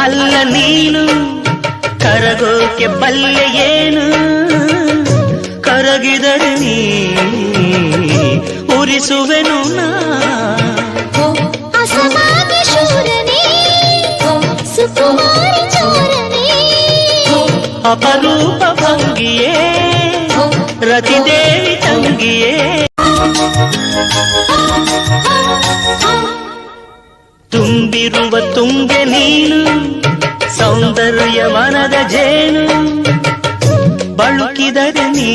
ಅಲ್ಲ ನೀನು ಕರಗೋಕೆ ಬಲ್ಲೆ ಏನು ಕರಗಿದರೆ ನೀ ಉರಿಸುವೆನು ನಾ ಅಸಮಾನ ಶೂರನೇ ಸುಕುಮಾರಿ ಚೋರನೇ ಅಪರೂಪ ಭಂಗಿಯೇ ರತಿದೇವಿ ತಂಗಿಯೇ ತುಂಬಿರುವ ತುಂಗೆ ನೀನು ಸೌಂದರ್ಯವನದ ಜೇನು ಬಳುಕಿದರೆ ನೀ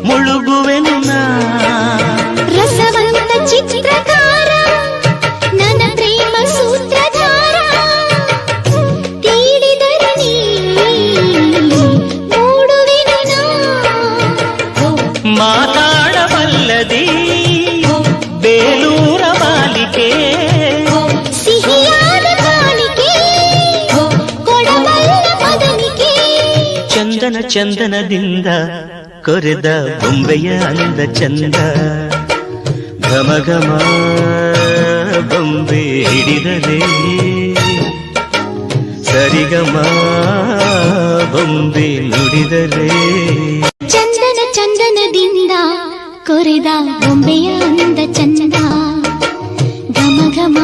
ಮುಳುಗುವೆನು ನಾ ರಸವಂತ ಚಿತ್ರಕಾರ ನನ್ನ ಪ್ರೇಮ ಸೂತ್ರಧಾರ ತೀಡಿದರೆ ನೀ ಮೂಡುವೆನು ನಾ ಮಾತಾಡಬಲ್ಲದಿ ಬೇಲೂರ ಬಾಲಿಕೆ ಸಿಹಿಯಾದ ಕಾಣಿಕೆ ಕೊಡಬಲ್ಲ ಮದನಿಕೆ ಚಂದನ ಚಂದನದಿಂದ ಕೊರೆದ ಬೊಂಬೆಯ ಅಂದ ಚಂದ ಘಮ ಘಮ ಬೊಂಬೆ ಹಿಡಿದರೆ ಸರಿಗಮ ಬೊಂಬೆ ನುಡಿದರೆ ಚಂದನ ಚಂದನದಿಂದ ಕೊರೆದ ಬೊಂಬೆಯ ಅಂದ ಚಂದ ಘಮ ಘಮ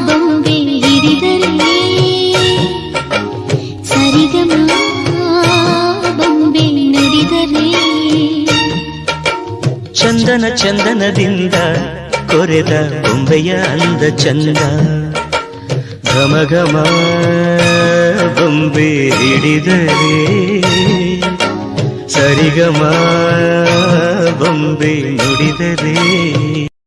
ಬೊಂಬೆ ಹಿಡಿದರೆ ಸರಿಗಮ ಬೊಂಬೆ ನುಡಿದರೆ ಚಂದನ ಚಂದನದಿಂದ ಕೊರೆದ ಬೊಂಬೆಯ ಅಂದ ಚಂದ ಘಮ ಘಮ ಬೊಂಬೆ ಹಿಡಿದರೆ ಸರಿಗಮ ಬೊಂಬೆ ನುಡಿದರೆ